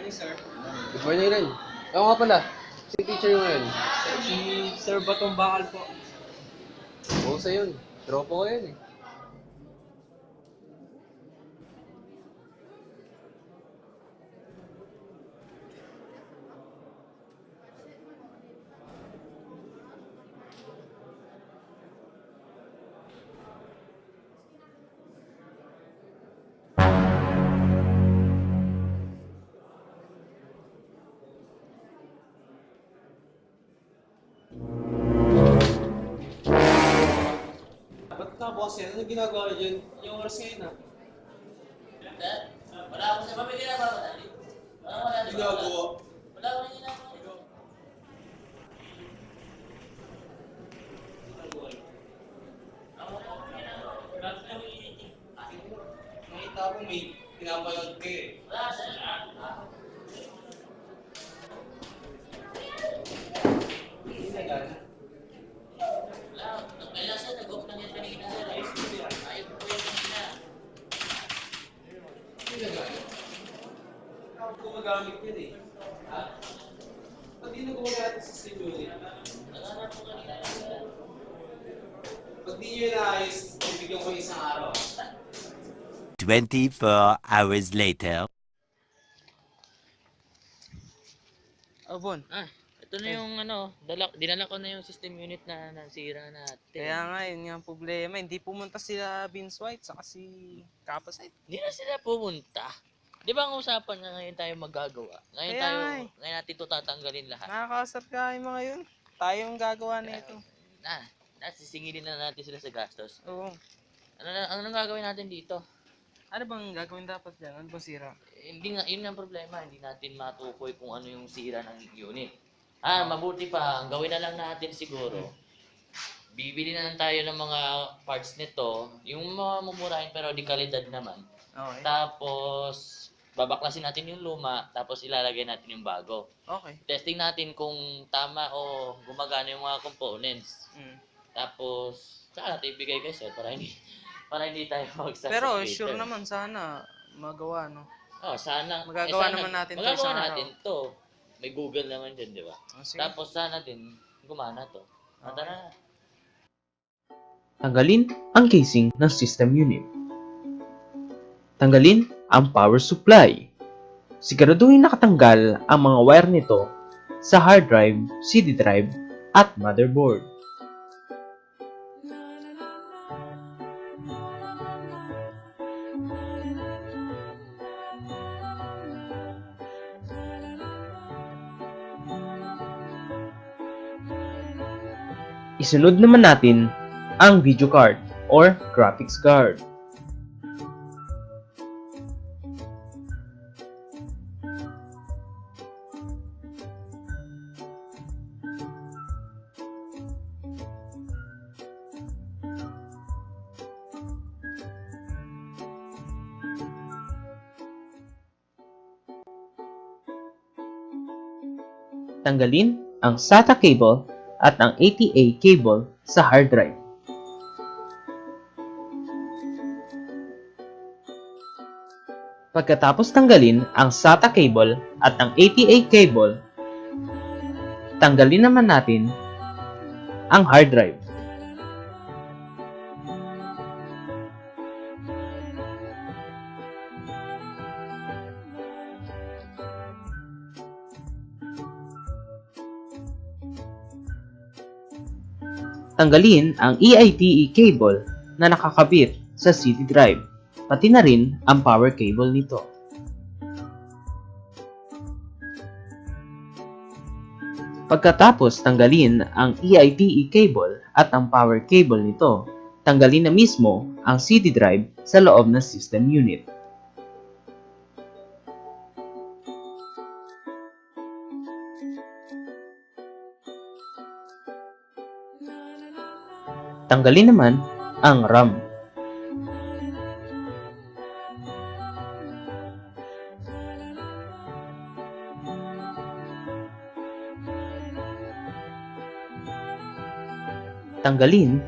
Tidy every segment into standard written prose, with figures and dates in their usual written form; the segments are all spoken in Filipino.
Good morning rin. Ako nga pala. Si teacher mo ngayon. Si Sir Batong Bakal po. Oo sa yun. Tropo ko yun eh. Ba't ka, boss yan? Ano ginagawa niyo dyan? Yung oras ngayon ah. Wala akong sa pamilya na ba? Wala din. Ginagawa. Wala akong ginagawa. Nakita ko may pinapanood kayo eh. Wala sa lahat. Hindi na gano'n. Wala. Kaya sir, nag-off lang yan kanina sir. Ayos po yan. Ayos po yan kanina. Hindi na gano'n. Ako gumagamit yun eh. Ha? Pag di na gumagamit sa system unit, Naghanap po kanina sir. pag di nyo inaayos, bibigyan ko isang araw. 24 hours later. Bon. Ito na yung dinala ko na yung system unit na nasira natin. Kaya nga, yun nga ang problema. Hindi pumunta sila Vince White saka si Kapasite. Hindi na sila pumunta. Di ba ang usapan na ngayon tayo magagawa? Ngayon ngayon natin ito tatanggalin lahat. Nakakausap ka yung mga yun. Tayo ang gagawa na ito. Sisingilin na natin sila sa gastos. Oo. Ano nang gagawin natin dito? Ano bang gagawin dapat dyan? Ano bang sira? Hindi nga, yun ang problema. Hindi natin matukoy kung ano yung sira ng unit. Mabuti pa, ang gawin na lang natin siguro, bibili na lang tayo ng mga parts nito, yung mga mumurahin pero di kalidad naman. Okay. Tapos, babaklasin natin yung luma, tapos ilalagay natin yung bago. Okay. Testing natin kung tama o gumagana yung mga components. Tapos, saka natin ibigay kay sir para hindi tayo magsasabitan. Pero sure naman sana magawa, no? Sana. Magagawa naman natin to magagawa isang natin to. May Google naman dyan, di ba? Sige. Tapos sana din, gumana to. Tara na. Tanggalin ang casing ng system unit. Tanggalin ang power supply. Siguraduhin nakatanggal ang mga wire nito sa hard drive, CD drive, at motherboard. Isunod naman natin ang video card or graphics card. Tanggalin ang SATA cable at ang ATA cable sa hard drive. Pagkatapos tanggalin ang SATA cable at ang ATA cable, tanggalin naman natin ang hard drive. Tanggalin ang EITE cable na nakakabit sa CD drive, pati na rin ang power cable nito. Pagkatapos tanggalin ang EITE cable at ang power cable nito, tanggalin na mismo ang CD drive sa loob ng system unit. Tanggalin naman ang RAM. Tanggalin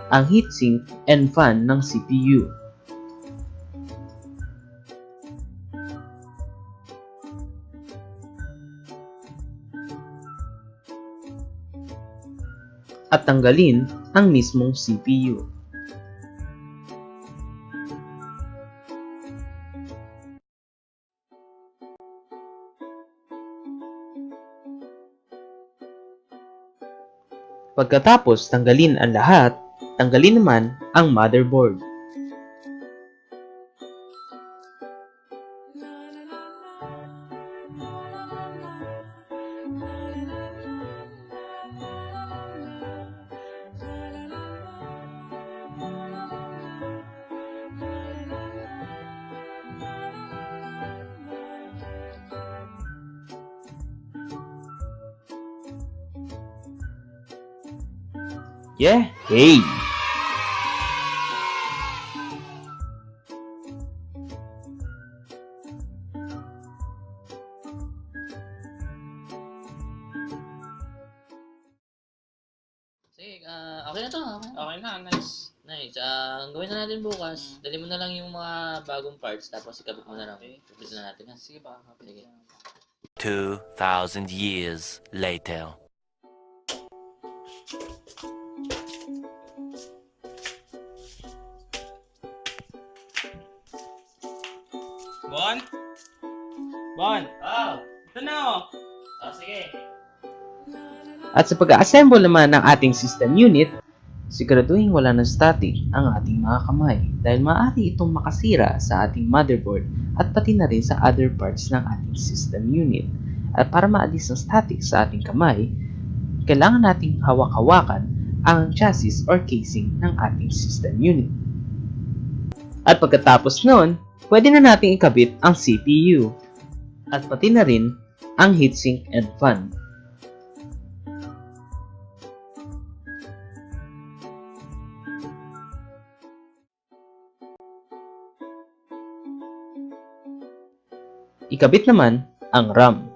ang heatsink and fan ng CPU. at tanggalin ang mismong CPU. Pagkatapos tanggalin ang lahat, tanggalin naman ang motherboard. Yeah, hey! Sige, okay na to. Okay. Okay na, nice. Nice. Ang gawin na natin bukas, dali mo na lang yung mga bagong parts, tapos ikabit mo na lang. Ikabit na natin. Ha? Sige ba? Sige. 2,000 years later. Bon? Bon? Oh! Ito na oh. Sige. At sa pag-assemble naman ng ating system unit, siguraduhin wala ng static ang ating mga kamay dahil maaari itong makasira sa ating motherboard at pati na rin sa other parts ng ating system unit. At para maalis ang static sa ating kamay, kailangan nating hawak-hawakan ang chassis or casing ng ating system unit. At pagkatapos nun, pwede na nating ikabit ang CPU at pati na rin ang heatsink and fan. Ikabit naman ang RAM.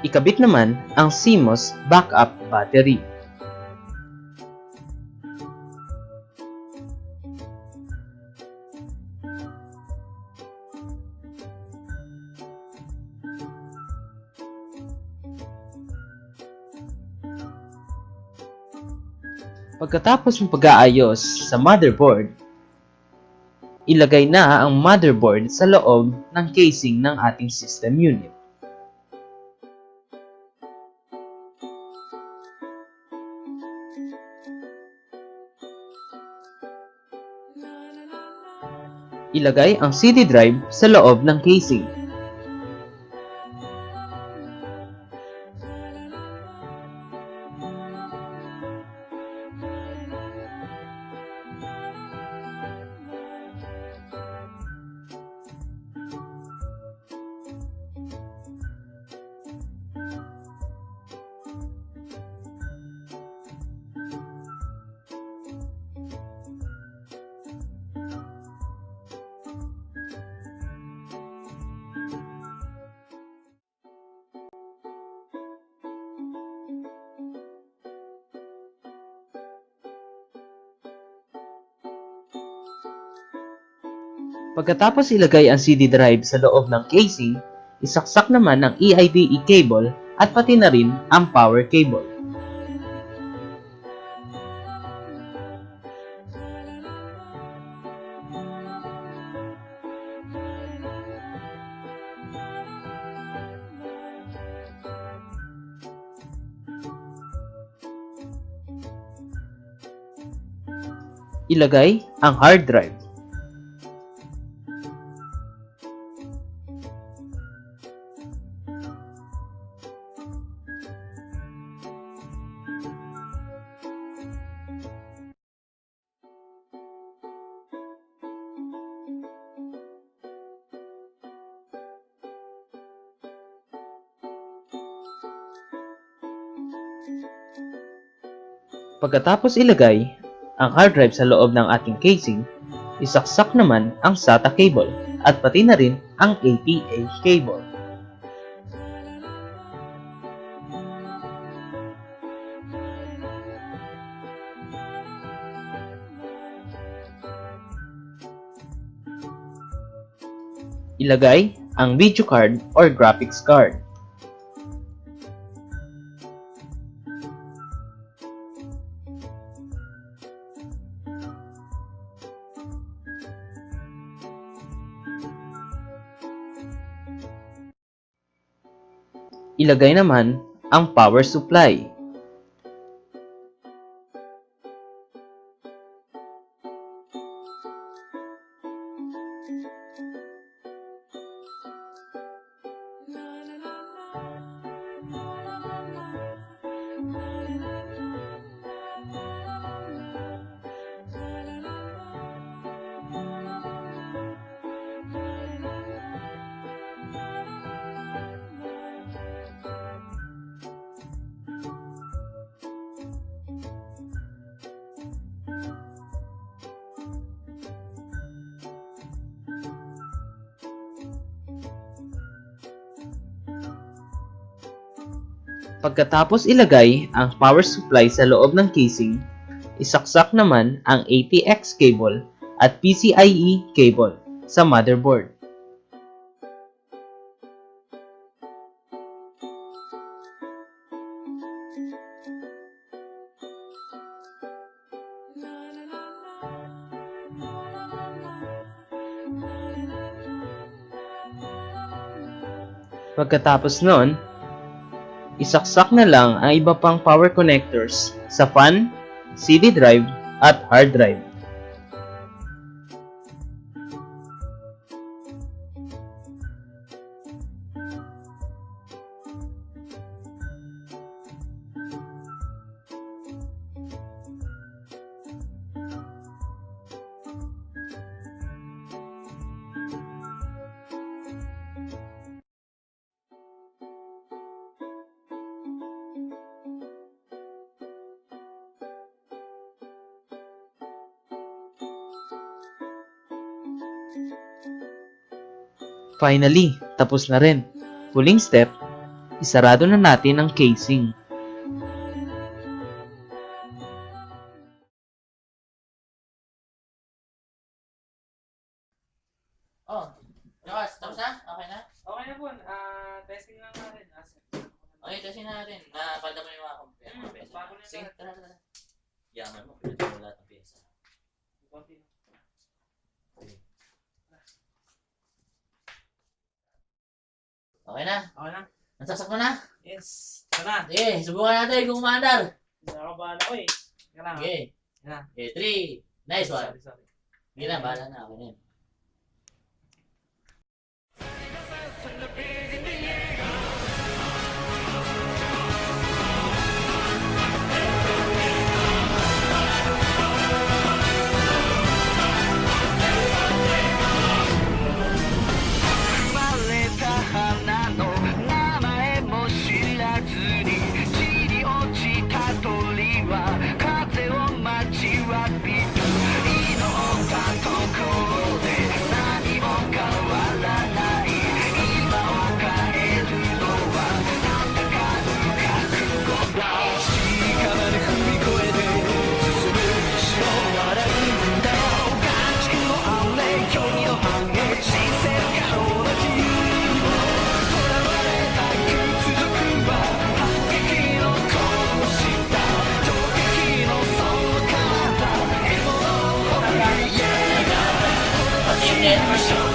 Ikabit naman ang CMOS backup battery. Pagkatapos ng pag-aayos sa motherboard, ilagay na ang motherboard sa loob ng casing ng ating system unit. Ilagay ang CD drive sa loob ng casing. Pagkatapos ilagay ang CD drive sa loob ng casing, isaksak naman ang EIDE cable at pati na rin ang power cable. Ilagay ang hard drive. Pagkatapos ilagay ang hard drive sa loob ng ating casing, isaksak naman ang SATA cable at pati na rin ang ATA cable. Ilagay ang video card or graphics card. Ilagay naman ang power supply. Pagkatapos ilagay ang power supply sa loob ng casing, isaksak naman ang ATX cable at PCIe cable sa motherboard. Pagkatapos nun, isaksak na lang ang iba pang power connectors sa fan, CD drive, at hard drive. Finally, tapos na rin. Huling step, isarado na natin ang casing. Oh, JOCAS, tapos na? Okay na? Okay na po. Testing lang natin. Okay, kasi natin. Napalda mo yung mga piyesa. bago na Sige, lahat. tara. Yaman mo, pinag mo lahat ng piyesa. Okay na? Okay na? Nasaksak mo na? Yes. Ito na. Sige, subukan natin kung umandar. Nakabahala ko eh. Ika lang. Okay. Yan na. Okay, 3. Nice one. Sorry. Hindi na, bahala na ako na yun. Yeah.